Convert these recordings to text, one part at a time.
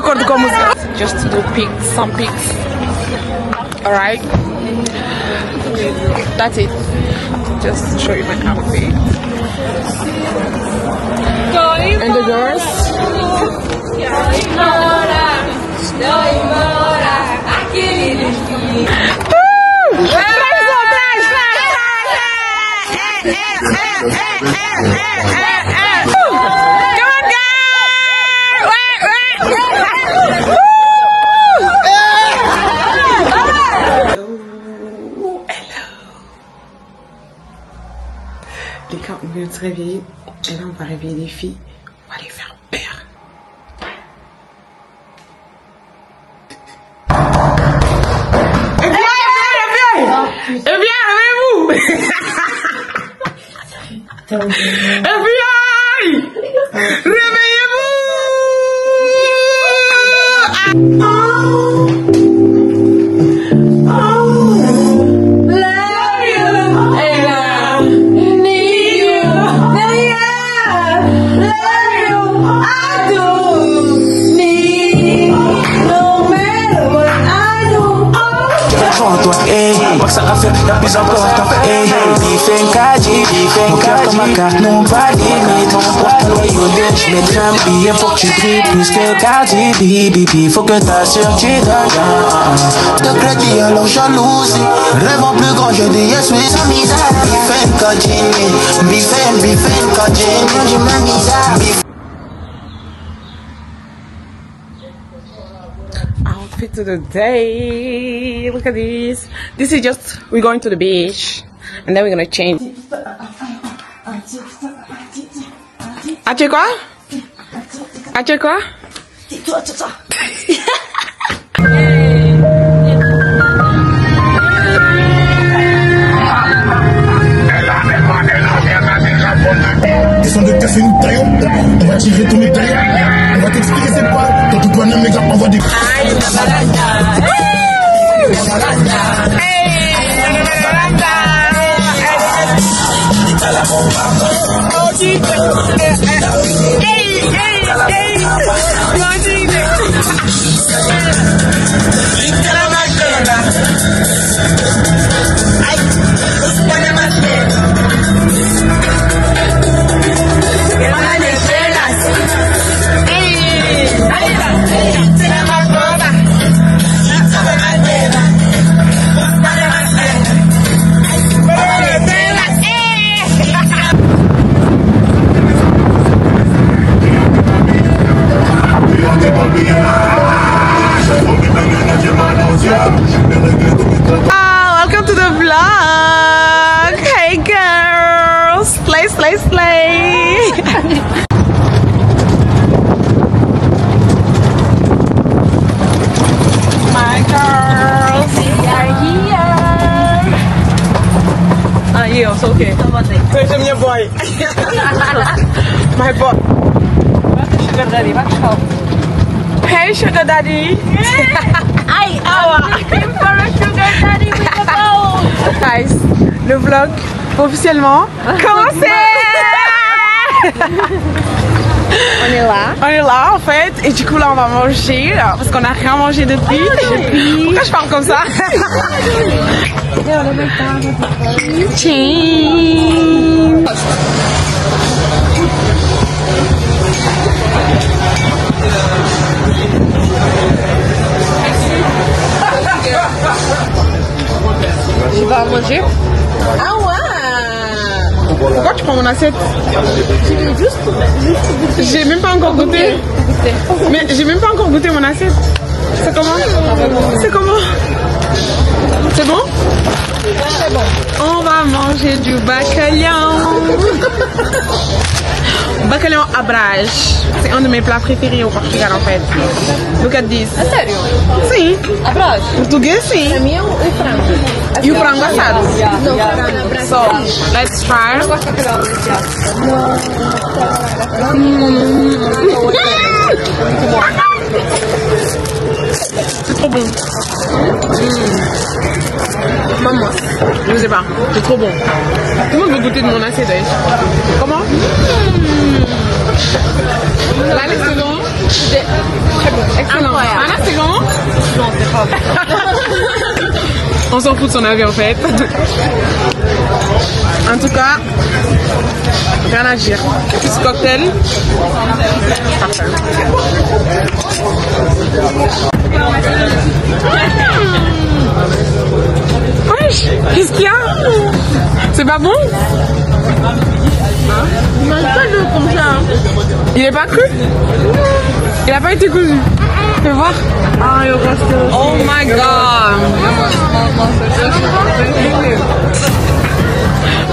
record como just to do pics, some pics. Alright, that's it. Just to show you my outfit. And the girls. Les gars, on vient de se réveiller et là on va réveiller les filles, on va les faire peur. Eh bien, réveillez-vous. FBI, réveillez-vous. Ça a fait la plus importante. Mon cœur comme un carte, non pas limite. Pourquoi je mets un billet pour que tu brilles plus que Cardi B. Faut que t'assures tu donnes. De crédit alors jalousie. Rêve en plus grand, je dis yes oui. Bifen Kajini, Bifen Kajini. Outfit of the day. Look at this. This is just, we're going to the beach and then we're gonna change. As-tu quoi? As-tu quoi? Descends de casser une taille, on va tirer tous mes tailles, on va t'expliquer c'est pas, dans tout point un méga envoie des... Welcome to the vlog. Hey girls, slay. My girls are here. Yeah, it's okay. Where's your boy? My boy. Sugar daddy, hey sugar daddy. Looking for a sugar daddy with a bowl. Guys, le vlog officiellement commencé. On est là en fait et du coup là on va manger là, parce qu'on a rien mangé depuis. Pourquoi je parle comme ça? Tu vas manger? Ah ouais! Pourquoi tu prends mon assiette? J'ai même pas encore goûté. Mais j'ai même pas encore goûté mon assiette. C'est comment? C'est comment? C'est bon? C'est bon. On va manger du bacalhau. Bacalhau à brage. C'est un de mes plats préférés au Portugal en fait. Look at this. É sério? Sim. A brás? Português sim. É minha e frango? E o frango assado. Não, frango. So, let's try. C'est trop bon. Maman, je sais pas, c'est trop bon. Tout le monde veut goûter de mon assiette d'ailleurs. Comment? Là, les secondes, Excellent. Anna, c'est comment? Non, c'est pas bon. On s'en fout de son avis en fait. En tout cas, rien à dire. Petit cocktail. Parfait. Wesh, qu'est-ce qu'il y a? C'est pas bon? Il mange pas d'eau comme ça. Il est pas cru? Il a pas été cousu. Fais voir. Oh my god.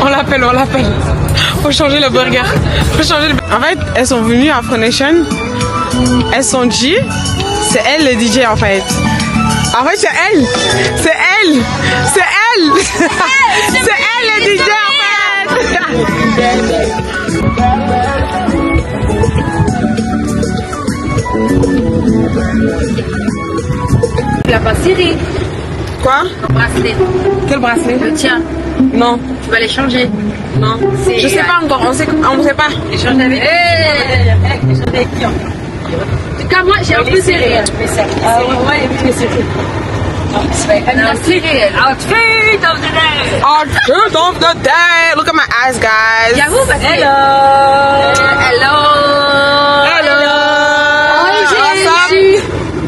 On l'appelle. Faut changer le burger. En fait, elles sont venues à Afro Nation. Elles sont dit, c'est elle le DJ en fait. En fait, c'est elle. C'est elle le DJ en fait. Il a pas serré. Quoi? Bracelet. Quel bracelet? Le tien. Non. Tu vas les changer. Non. Je sais pas encore. On sait pas. Échanger avec. Échanger avec qui? En tout cas, moi, j'ai un peu serré. Ah ouais, il est plus serré. Outfit of the day. Outfit of the day. Look at my eyes, guys. Yahoo, hello.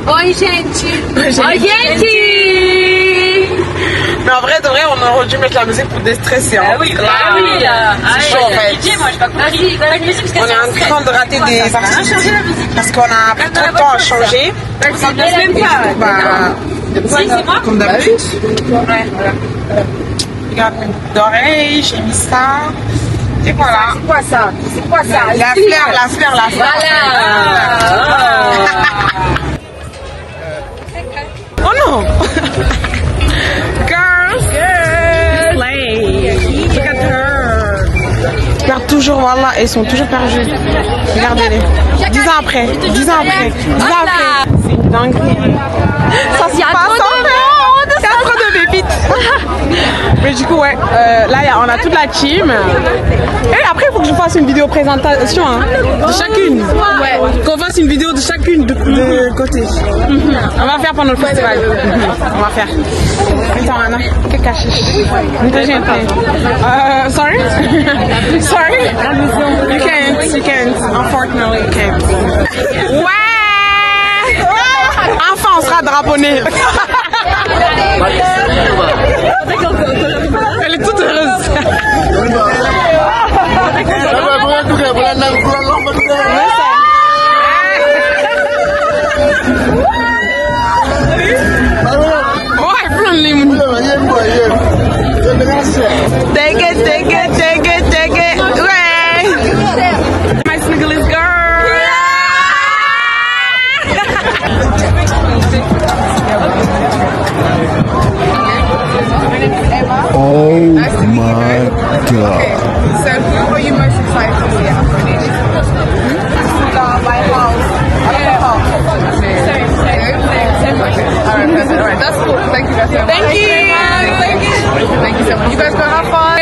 Oi, gente. Mais en vrai, de vrai, on aurait dû mettre la musique pour déstresser. Ah oui, c'est chaud en fait. Moi, j'ai pas compris. On est en train de rater des artistes parce qu'on a pris trop de temps à changer. Ça ne même pas. C'est moi. Comme d'habitude. Regarde mes d'oreilles, j'ai mis ça. Et voilà. C'est quoi ça? La fleur. Voilà. Oh non. Girls. Slay. Look at her. Regarde toujours, voilà, elles sont toujours perdues. Regardez-les. 10 ans après. C'est une dinguerie. Ça se passe en fait. Il y a trop de pépites. Mais du coup, ouais, là, on a toute la team. Et après, il faut que je fasse une vidéo présentation de chacune. Ouais. Qu'on fasse une vidéo de chacune de côté. On va faire pendant le festival. On va faire. Attends, Anna, que caché. Sorry? Sorry? You can't. Unfortunately, you can't. Ouais! Enfin, on sera draponné. Elle est toute heureuse. Take it. My sniggly girl. Oh my god. So who are you most excited to see at Afro Nation? My house. Alright, perfect. Alright, that's cool. Thank you guys so much. Thank you so much. You guys go have fun.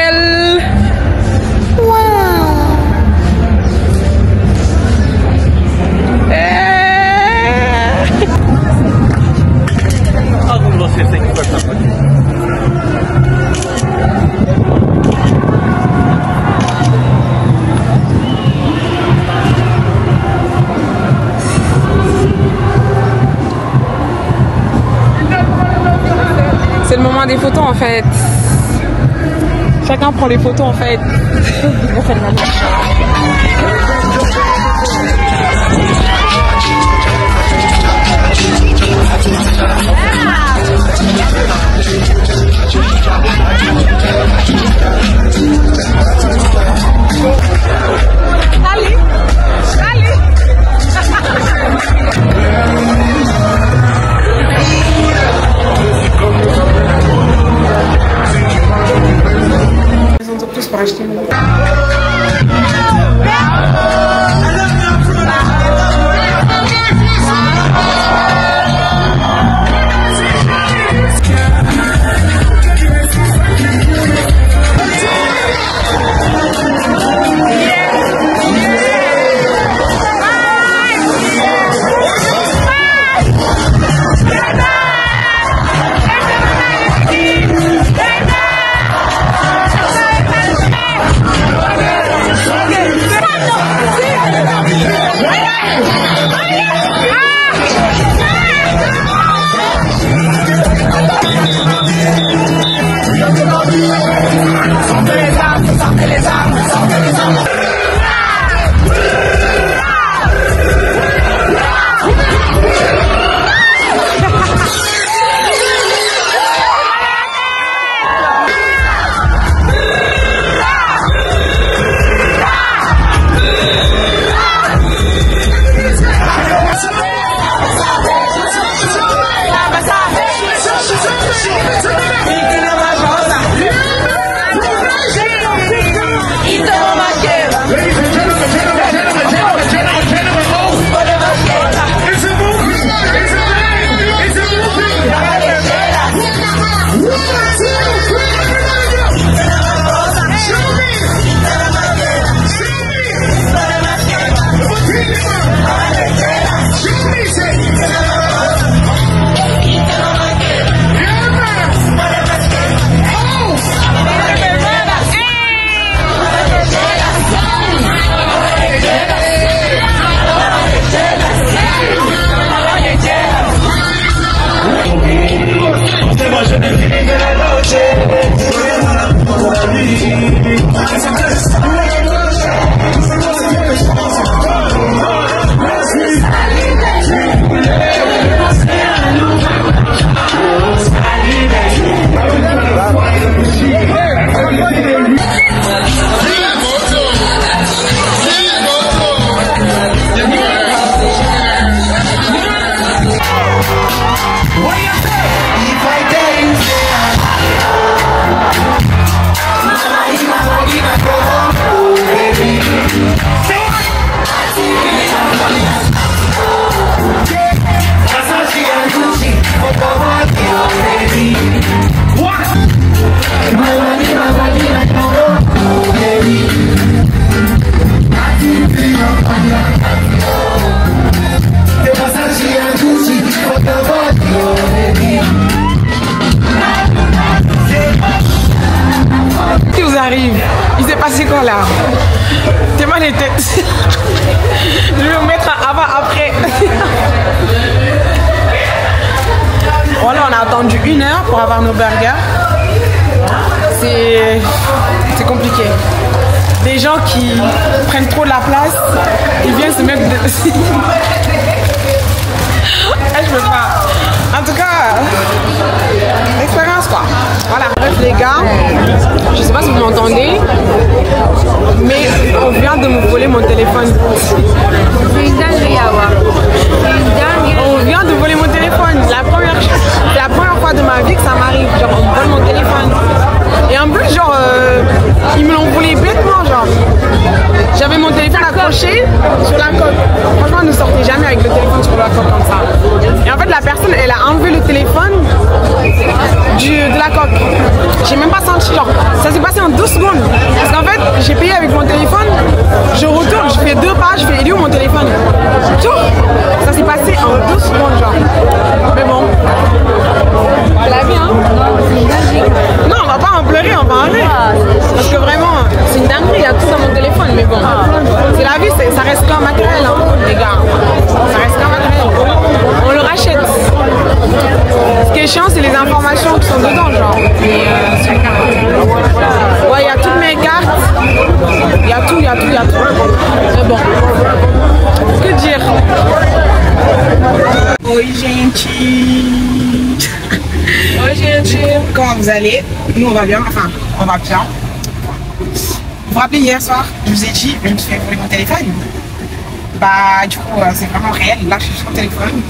C'est le moment des photos en fait. Chacun prend les photos en fait. Ils ont tous pour acheter. les têtes. Je vais vous mettre avant, après. Voilà, on a attendu 1 heure pour avoir nos burgers. C'est compliqué. Des gens qui prennent trop de la place, ils viennent se mettre dessus. Je peux pas. En tout cas, expérience quoi. Voilà, bref les gars, je sais pas si vous m'entendez, mais on vient de me voler mon téléphone. C'est une dinguerie à voir. C'est une dinguerie. On vient de voler mon téléphone. C'est la première fois de ma vie que ça m'arrive. Genre on me vole mon téléphone. Et en plus genre ils me l'ont volé bêtement genre. J'avais mon téléphone accroché sur la coque. Franchement ne sortez jamais avec le téléphone sur la coque comme ça. Et en fait la personne elle a enlevé le téléphone de la coque. J'ai même pas senti genre. Ça s'est passé en 2 secondes. Parce qu'en fait j'ai payé avec mon téléphone. Je retourne, je fais 2 pas, je fais il est où mon téléphone? Tout. Ça s'est passé en 2 secondes genre. Mais bon. La vie hein. Non on va pas en pleurer, on va en rire. Parce que vraiment c'est une dinguerie, il y a tout dans mon téléphone. Mais bon. C'est la vie, ça reste qu'un matériel hein, les gars. Ça reste qu'un matériel. On le rachète. Ce qui est chiant c'est les informations qui sont dedans genre. Ouais il y a toutes mes cartes. Il y a tout. Mais bon. Que dire? Oi gente. Oi gente. Comment vous allez? Nous on va bien, enfin on va bien. Vous vous rappelez hier soir, je vous ai dit, je me suis fait voler mon téléphone. Bah du coup c'est vraiment réel, là je suis sur le téléphone.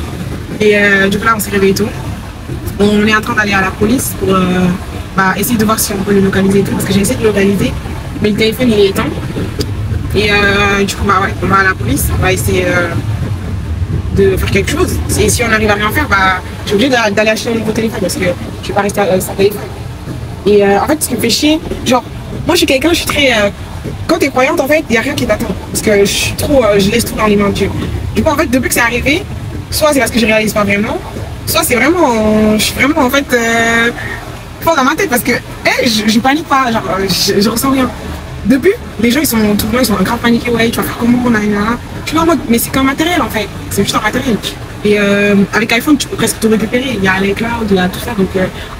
Et du coup là on s'est réveillé tôt. On est en train d'aller à la police pour essayer de voir si on peut le localiser et tout, parce que j'ai essayé de le localiser, mais le téléphone il est éteint. Et du coup bah ouais, on va à la police, on va essayer de faire quelque chose. Et si on n'arrive à rien faire, bah je suis obligée d'aller acheter un nouveau téléphone parce que je vais pas rester sans téléphone. Et en fait ce qui me fait chier, genre moi je suis quelqu'un, je suis très quand t'es croyante en fait, il n'y a rien qui t'attend. Parce que je suis trop, je laisse tout dans les mains de Dieu. Du coup en fait depuis que c'est arrivé, soit c'est parce que je réalise pas vraiment, soit c'est vraiment, je suis vraiment en fait fort dans ma tête parce que je panique pas, genre je ressens rien. Depuis, les gens ils sont tout le monde, ils sont grave paniqués, ouais tu vas faire comment on a là. Je suis en mode, mais c'est qu'un matériel en fait, c'est juste un matériel. Et avec iPhone tu peux presque tout récupérer, il y a les clouds, il y a tout ça, donc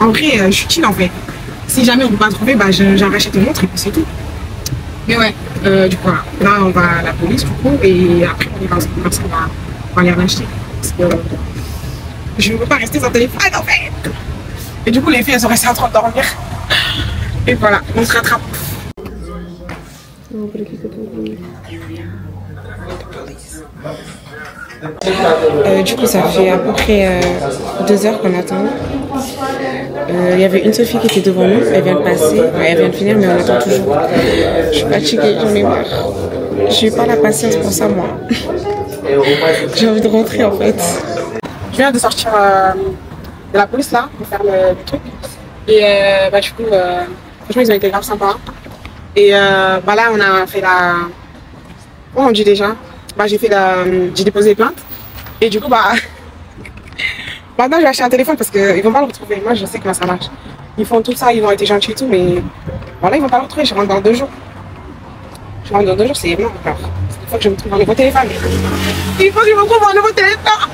en vrai je suis chill en fait. Si jamais on peut pas trouver, bah j'en rachète une autre et puis c'est tout. Mais ouais, du coup là on va à la police du coup et après on va aller en acheter. Parce que je ne veux pas rester sans téléphone en fait. Et du coup les filles elles sont restées en train de dormir. Et voilà, on se rattrape. Du coup ça fait à peu près 2 heures qu'on attend. Il y avait une seule fille qui était devant nous, elle vient de passer, elle vient de finir mais on attend toujours. Je suis fatiguée, j'en ai marre. J'ai pas la patience pour ça moi. J'ai envie de rentrer en fait. Je viens de sortir de la police là pour faire le truc. Et bah du coup franchement ils ont été grave sympas. Et bah là on a fait la... Comment on dit déjà? Bah j'ai déposé plainte. Et du coup bah maintenant je vais acheter un téléphone parce qu'ils vont pas le retrouver. Moi je sais comment ça marche. Ils font tout ça, ils ont été gentils et tout, mais voilà ils vont pas le retrouver. Je rentre dans 2 jours. Je rentre dans 2 jours, c'est énorme alors. Il faut que je me trouve un nouveau téléphone. Il faut que je me trouve un nouveau téléphone.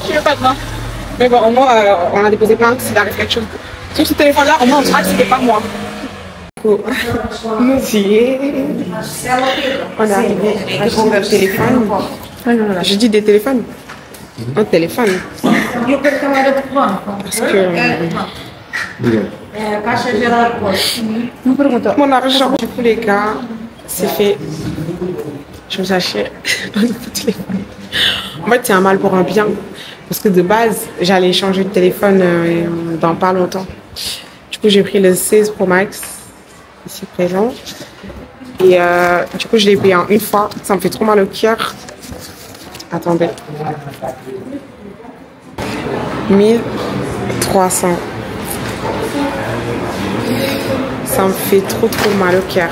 Je veux pas de moi. Mais bon au moins on a déposé plainte s'il arrive quelque chose. Sur ce téléphone là au moins on saura que c'était pas moi. Nous y est. On est arrivé à acheter notre téléphone. Je dis des téléphones. Un téléphone. Parce que mon argent, du coup les gars, c'est fait. Je vous achète un nouveau téléphone. En fait c'est un mal pour un bien. Parce que de base, j'allais changer de téléphone dans pas longtemps. Du coup j'ai pris le 16 Pro Max. Ici présent et du coup je l'ai payé en une fois, ça me fait trop mal au cœur. Attendez, 1300, ça me fait trop mal au cœur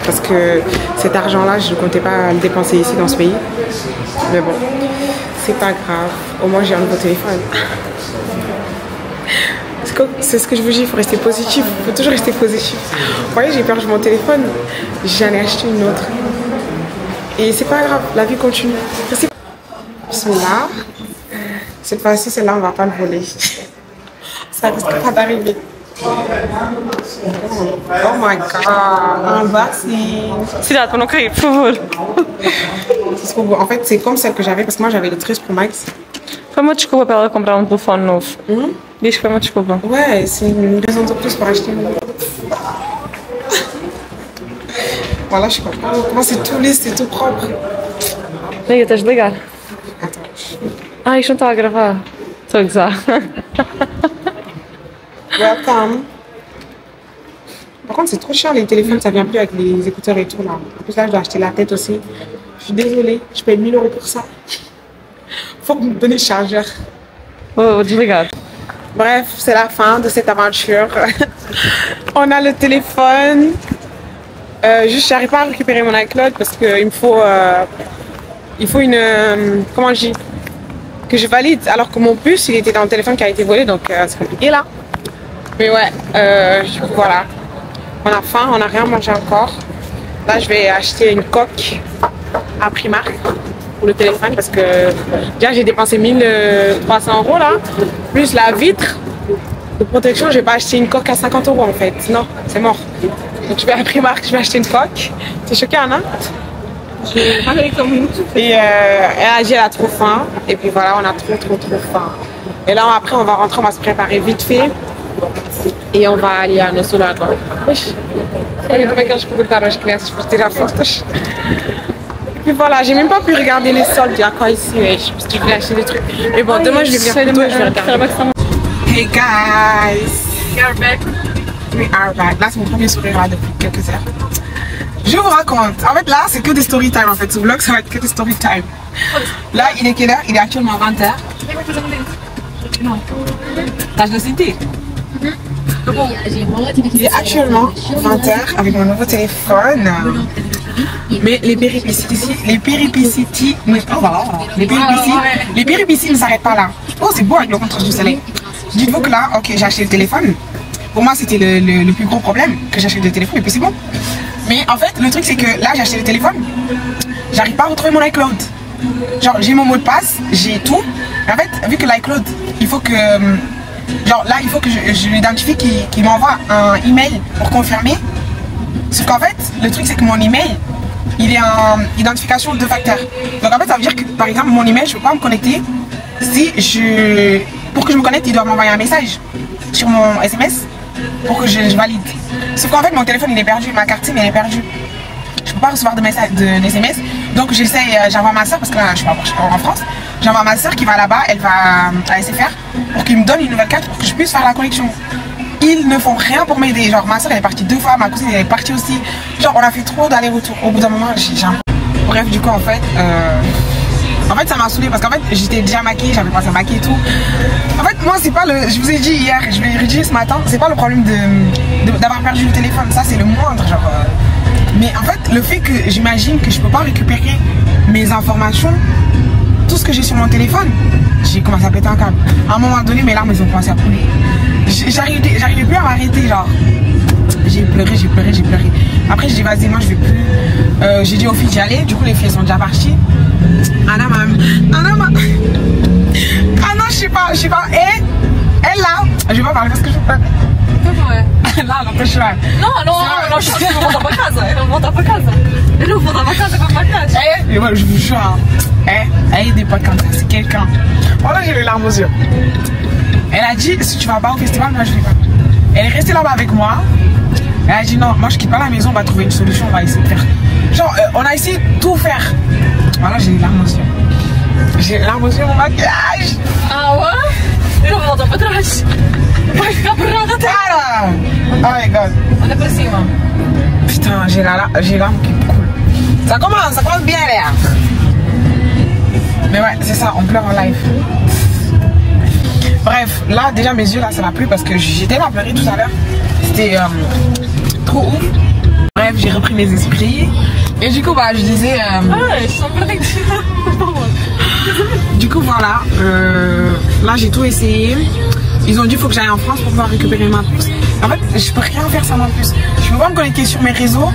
parce que cet argent là je ne comptais pas le dépenser ici dans ce pays, mais bon c'est pas grave, au moins j'ai un nouveau téléphone. C'est ce que je vous dis, il faut rester positif, il faut toujours rester positif. Vous voyez, j'ai perdu mon téléphone, j'en ai acheté une autre. Et c'est pas grave, la vie continue. Là, cette fois-ci, celle-là, on va pas le voler. Ça risque pas d'arriver. Oh my god, un vaccin. Cuidado para não cair, por favor. En fait, c'est comme celle que j'avais parce que moi j'avais le 13 Pro Max. Foi uma desculpa para ela comprar telefone novo. Diz que foi uma desculpa. Ouais, c'est une raison de plus pour acheter une. Voilà, je sais pas. Comment c'est tout lisse, c'est tout propre. Liga, tens de ligar. Ah, isto não está a gravar. Estou a gozar. Welcome. Par contre, c'est trop cher les téléphones, ça vient plus avec les écouteurs et tout là. En plus, là, je dois acheter la tête aussi. Je suis désolée, je paye 1000 € pour ça. Faut me donner le chargeur. Vou desligar. Bref, c'est la fin de cette aventure. On a le téléphone. Juste, j'arrive pas à récupérer mon iCloud parce qu'il me faut, une, comment je dis, que je valide. Alors que mon puce, il était dans le téléphone qui a été volé, donc c'est compliqué là. Mais ouais, du coup, voilà. On a faim, on n'a rien mangé encore. Là, je vais acheter une coque à Primark pour le téléphone parce que déjà j'ai dépensé 1300 € là, plus la vitre de protection. Je vais pas acheter une coque à 50 € en fait, non, c'est mort. Donc je vais à Primark, je vais acheter une coque. C'est choquant, hein? Et elle a trop faim. Et puis voilà, on a trop faim. Et là après on va rentrer, on va se préparer vite fait. E on va ali no sul agora. Olha como é que eles perguntaram às crianças para tirar fotos. Et puis voilà, j'ai même pas pu regarder les soldes, il y a quoi ici, parce que je voulais acheter des trucs. Mais bon, demain je vais venir plus tôt et je vais regarder. Hey guys! We are back. We are back. Là c'est mon premier sourire là depuis quelques heures. Je vous raconte. En fait là c'est que des story time en fait. Ce vlog ça va être que des story time. Là il est quelle heure? Il est actuellement 20h. Non. T'as de cité? Il est actuellement 20h avec mon nouveau téléphone. Mais les péripéties ne s'arrêtent pas là. Oh, c'est beau avec le contraste du soleil. Dites-vous que là, ok, j'ai acheté le téléphone. Pour moi, c'était le plus gros problème que j'achète le téléphone et puis c'est bon. Mais en fait, le truc, c'est que là, j'ai acheté le téléphone. J'arrive pas à retrouver mon iCloud. Genre, j'ai mon mot de passe, j'ai tout. Mais en fait, vu que l'iCloud, il faut que. Genre là, il faut que je l'identifie qu'il m'envoie un email pour confirmer. Sauf qu'en fait, le truc c'est que mon email, il est en identification de facteur. Donc en fait, ça veut dire que par exemple, mon email, je peux pas me connecter. Pour que je me connecte, il doit m'envoyer un message sur mon SMS pour que je valide. Sauf qu'en fait, mon téléphone il est perdu, ma carte SIM elle est perdue. Je peux pas recevoir de message, de SMS. Donc j'essaie, j'envoie ma soeur parce que là je suis en France. J'envoie ma soeur qui va là-bas, elle va à SFR pour qu'il me donne une nouvelle carte pour que je puisse faire la connexion. Ils ne font rien pour m'aider. Genre ma soeur elle est partie 2 fois, ma cousine elle est partie aussi. Genre on a fait trop d'aller-retour. Au bout d'un moment j'ai un... Bref du coup en fait ça m'a saoulé parce qu'en fait j'étais déjà maquillée, j'avais pensé à maquiller et tout. En fait moi c'est pas le... Je vous ai dit hier, je vais redire ce matin, c'est pas le problème d'avoir perdu le téléphone, ça c'est le moindre genre. Mais en fait le fait que j'imagine que je peux pas récupérer mes informations, tout ce que j'ai sur mon téléphone, j'ai commencé à péter un câble. À un moment donné mes larmes elles ont commencé à couler. J'arrivais plus à m'arrêter genre. J'ai pleuré. Après j'ai dit vas-y moi je vais plus. J'ai dit aux filles d'y aller, du coup les filles sont déjà parties. Ah non je sais pas. Et elle là, je vais pas parler parce que je peux pas. Lá, não fechar. Não, eu vou voltar pra casa. Eu vou voltar pra casa. Et moi je vous jure, elle n'est pas comme ça, c'est quelqu'un. Voilà, j'ai les larmes aux yeux. Elle a dit si tu vas pas au festival, moi je vais pas. Elle est restée là-bas avec moi. Elle a dit non, moi je quitte pas la maison, on va trouver une solution, on va essayer de faire. Genre, on a essayé de tout faire. Voilà, j'ai les larmes aux yeux. J'ai les larmes aux yeux, mon maquillage. Ah ouais? Eu vou voltar pra trás. Vai ficar parada até. Para! Oh my god. Olha pra cima. Putain, j'ai les larmes qui coulent. Ça commence bien là. Mais ouais, c'est ça, on pleure en live. Bref, là déjà mes yeux là ça va plus parce que j'étais là à pleurer tout à l'heure. C'était trop ouf. Bref, j'ai repris mes esprits. Et du coup bah je disais je sens pas du coup voilà, là j'ai tout essayé. Ils ont dit faut que j'aille en France pour pouvoir récupérer ma puce. En fait, je peux rien faire sans en plus. Je peux pas me connecter sur mes réseaux.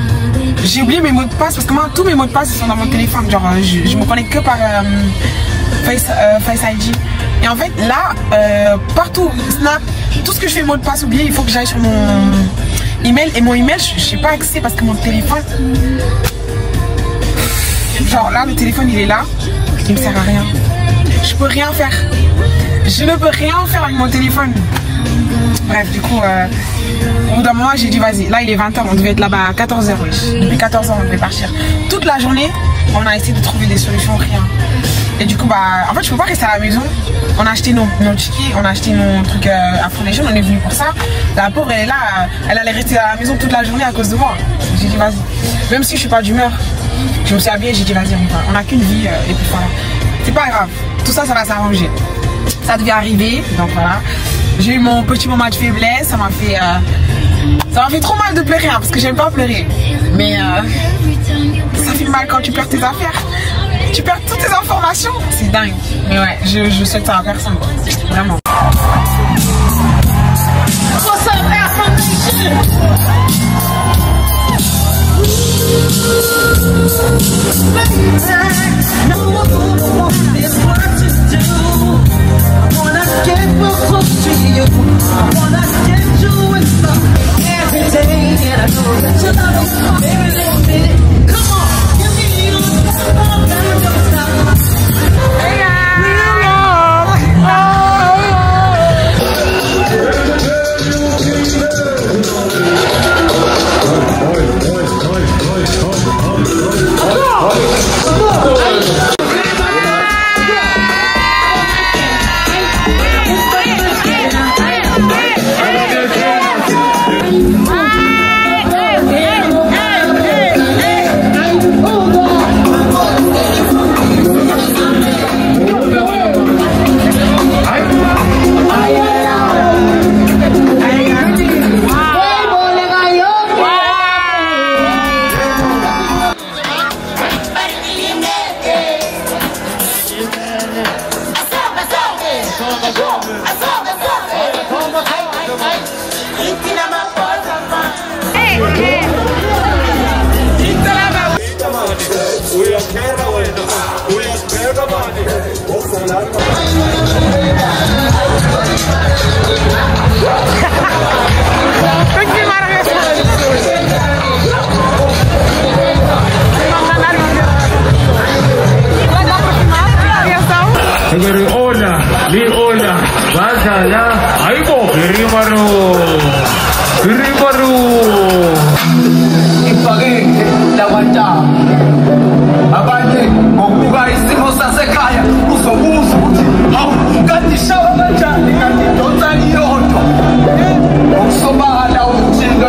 J'ai oublié mes mots de passe parce que moi, tous mes mots de passe sont dans mon téléphone. Genre, je me connecte que par Face ID. Et en fait, là, partout, Snap, tout ce que je fais mot de passe oublié, il faut que j'aille sur mon email. Et mon email, je n'ai pas accès parce que mon téléphone... Genre là, le téléphone, il est là. Il me sert à rien. Je peux rien faire. Je ne peux rien faire avec mon téléphone. Bref, du coup, au bout d'un moment, j'ai dit vas-y. Là, il est 20h, on devait être là-bas à 14h. Depuis 14h, on devait partir. Toute la journée, on a essayé de trouver des solutions, rien. Et du coup, bah, en fait, je peux pas rester à la maison. On a acheté nos tickets, on a acheté nos trucs à Foundation, on est venu pour ça. La pauvre, elle est là, elle allait rester à la maison toute la journée à cause de moi. J'ai dit vas-y. Même si je suis pas d'humeur, je me suis habillée, j'ai dit vas-y, on a qu'une vie, et puis voilà. C'est pas grave, tout ça, ça va s'arranger. Ça devait arriver, donc voilà. J'ai eu mon petit moment de faiblesse, ça m'a fait trop mal de pleurer, hein, parce que j'aime pas pleurer. Mais ça fait mal quand tu perds tes affaires. Tu perds toutes tes informations. C'est dingue. Mais ouais, je souhaite ça à personne. Vraiment. Liona, Basala, Aibo, Rimaru, Ipage la wata abanye ngokuba isimo sasekhaya uzobuza ukuthi hawu kanti shaba kanjani kanti donsa iyodwa okusobala umjinga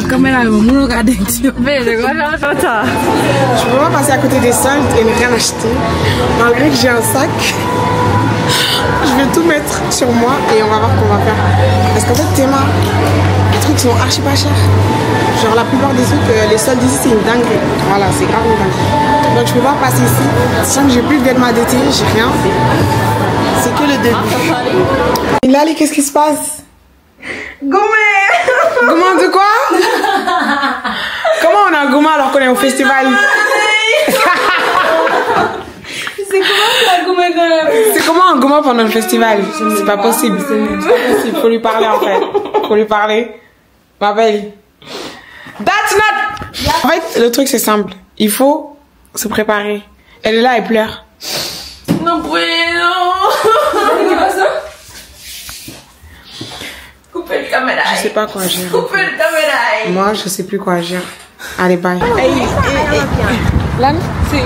Caméra, me regarder. Je peux pas passer à côté des soldes et ne rien acheter. Malgré que j'ai un sac, je vais tout mettre sur moi et on va voir qu'on va faire. Parce qu'en fait, Théma, les trucs sont archi pas chers. Genre la plupart des trucs, les soldes ici, c'est une dinguerie. Voilà, c'est grave une dinguerie. Donc je peux pas passer ici. Sachant que j'ai plus de vêtements d'été, j'ai rien. C'est que le début. Lali, qu'est-ce qui se passe? Goumé! Goumé de quoi? Comment on a goumé alors qu'on est au festival? C'est comment un goumé quand même? C'est comment un goumé pendant le festival? C'est pas possible. C'est pas possible. Faut lui parler en fait. Faut lui parler. Ma belle. That's not. En fait, le truc c'est simple. Il faut se préparer. Elle est là, elle pleure. Non, bueno. C'est pas ça? Coupez le caméra. Je sais pas quoi gérer. Coupez le caméra. Moi, je sais plus quoi gérer. Allez, bye. Lan? Si.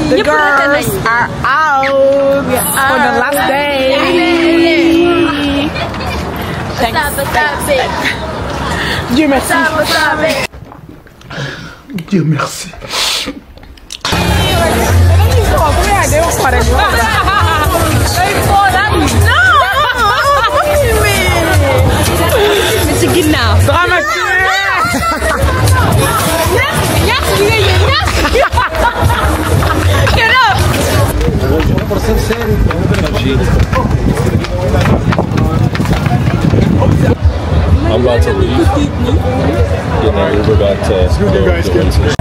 The girls are out for the last day. Dieu merci. Dieu merci. I'm about to leave. Getting our Uber back to the Windsor.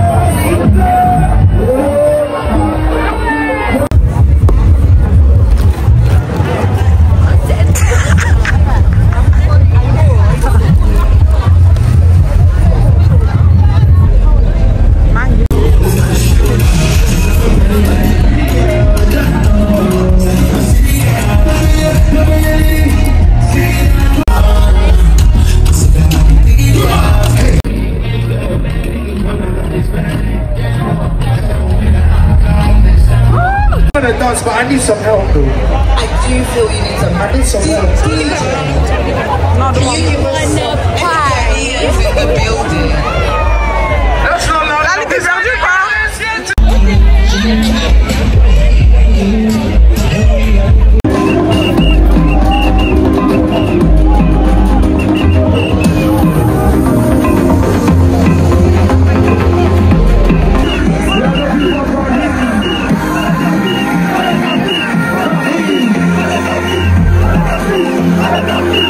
But I need some help though. I do feel you need some help. I need some help. Can you give us some pie in the building? Lali, t'es perdu ou pas? Yeah.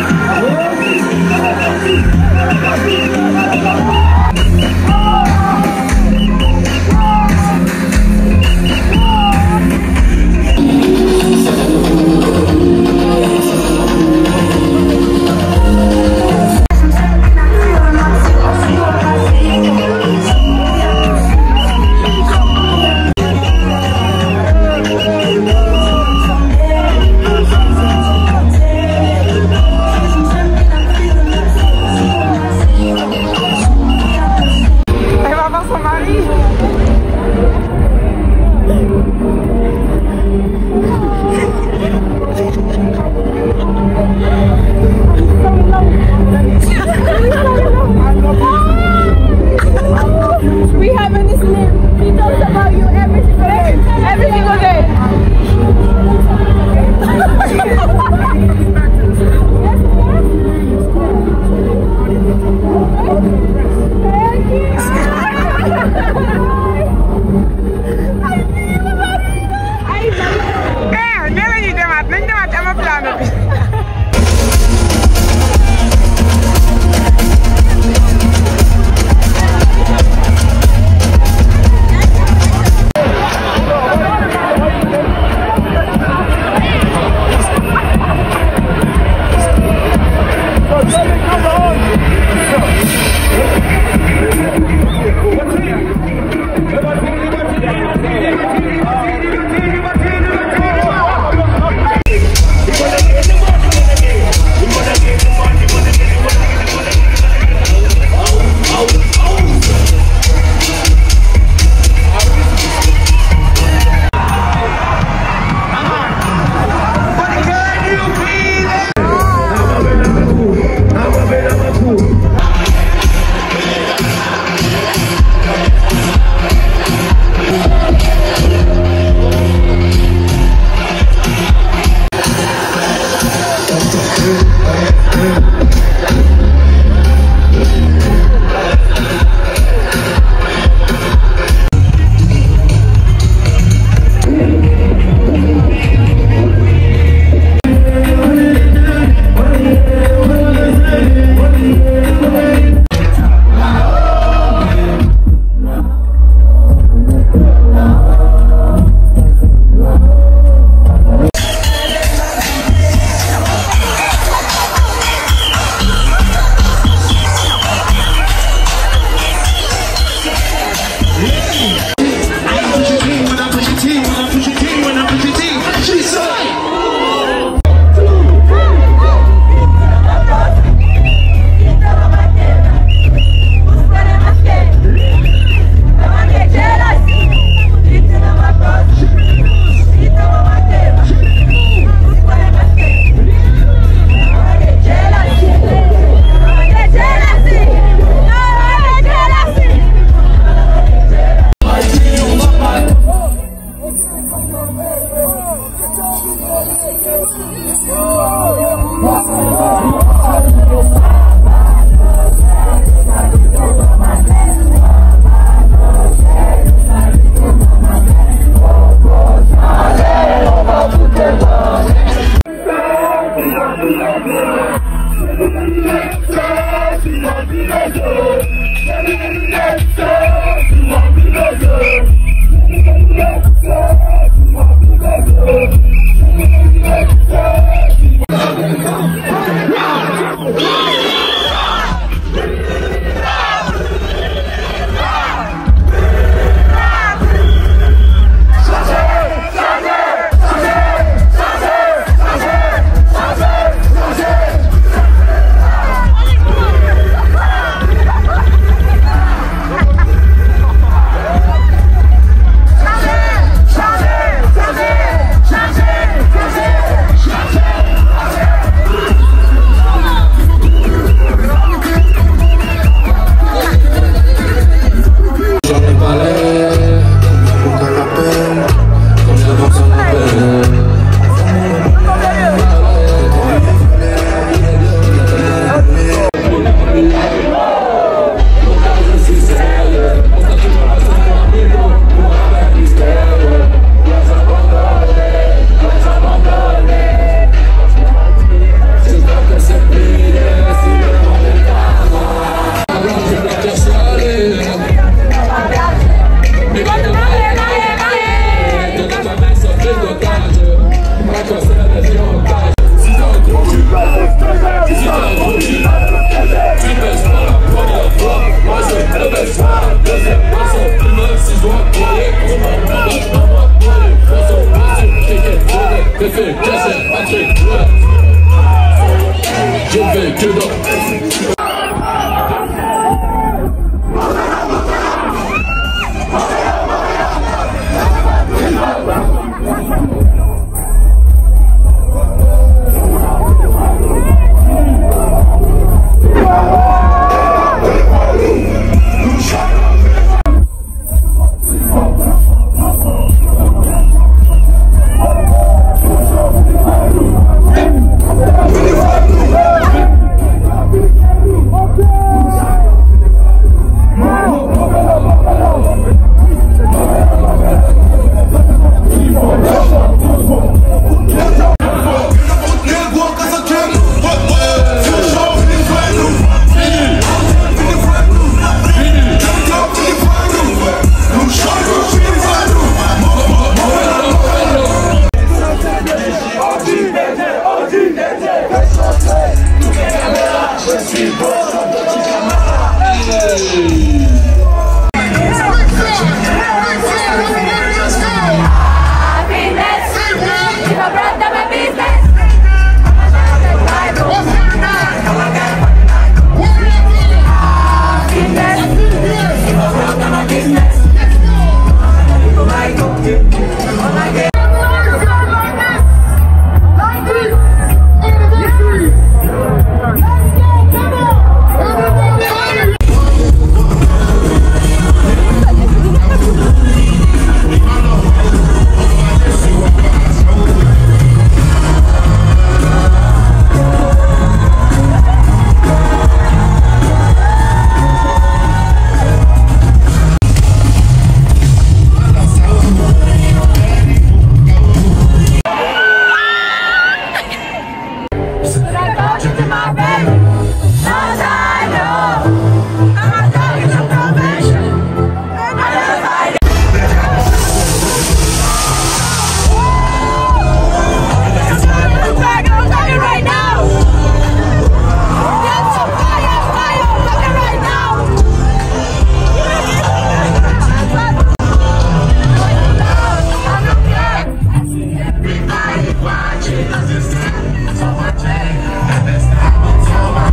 Watching us this time, so much pain, and this time it's over.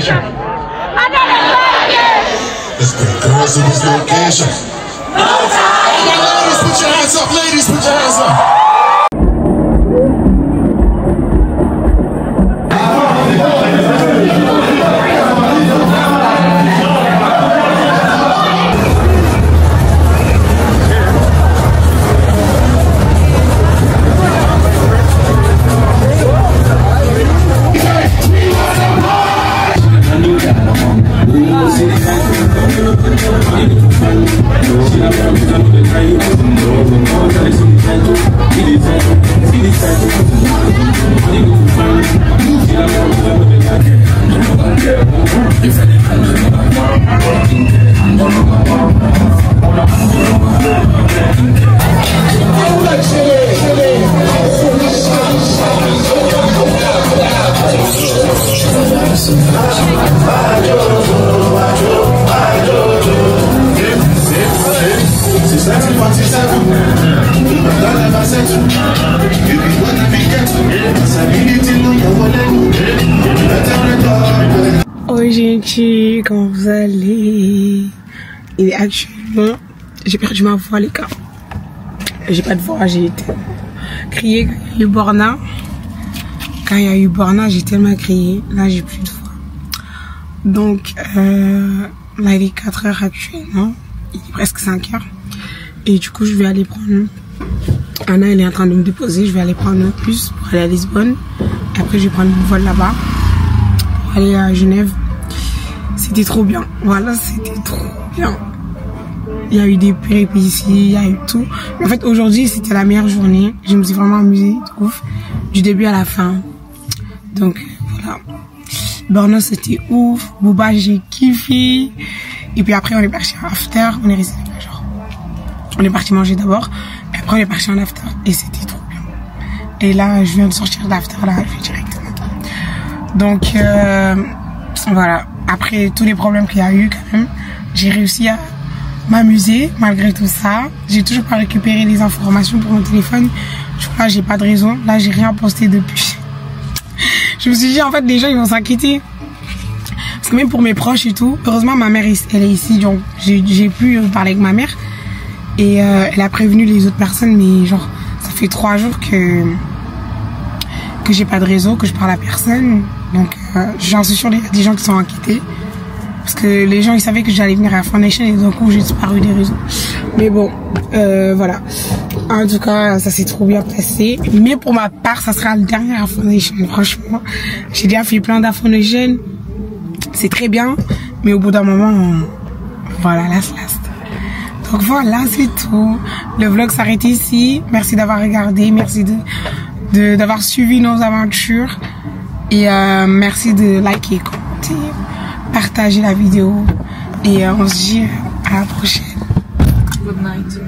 location. Let's go, girls in this location. Ladies, put your hands up. Ladies, put your hands up. Oi gente, comment vous allez? Il est actuellement, j'ai perdu ma voix les gars. J'ai pas de voix, j'ai crié quand il y a eu Borna. Quand il y a eu Borna, j'ai tellement crié, là j'ai plus de voix. Donc là il est 4h actuellement, il est presque 5h. Et du coup je vais aller prendre, Anna elle est en train de me déposer, je vais aller prendre un bus pour aller à Lisbonne. Et après je vais prendre mon vol là-bas pour aller à Genève. C'était trop bien, voilà, c'était trop bien. Il y a eu des péripéties, il y a eu tout. En fait aujourd'hui c'était la meilleure journée, je me suis vraiment amusée de ouf, du début à la fin. Donc voilà, Borno c'était ouf, Booba j'ai kiffé. Et puis après on est parti en after, on est resté genre, on est parti manger d'abord, et après on est parti en after et c'était trop bien. Et là je viens de sortir de l'after là, je vais directement. Donc voilà, après tous les problèmes qu'il y a eu quand même, j'ai réussi à m'amuser malgré tout ça. J'ai toujours pas récupéré les informations pour mon téléphone. Du coup là j'ai pas de réseau, là j'ai rien posté depuis. Je me suis dit en fait les gens ils vont s'inquiéter. Parce que même pour mes proches et tout, heureusement ma mère elle est ici, donc j'ai pu parler avec ma mère. Et elle a prévenu les autres personnes, mais genre ça fait 3 jours que j'ai pas de réseau, que je parle à personne. Donc j'en suis sûre qu'il y a des gens qui sont inquiétés. Parce que les gens ils savaient que j'allais venir à Foundation et d'un coup j'ai disparu des réseaux. Mais bon, voilà. En tout cas, ça s'est trop bien passé. Mais pour ma part, ça sera le dernier à Foundation. Franchement, j'ai déjà fait plein d'Foundation. C'est très bien. Mais au bout d'un moment, voilà, last. Donc voilà, c'est tout. Le vlog s'arrête ici. Merci d'avoir regardé. Merci d'avoir suivi nos aventures. Et merci de liker, commenter, partager la vidéo. Et on se dit à la prochaine. Good night.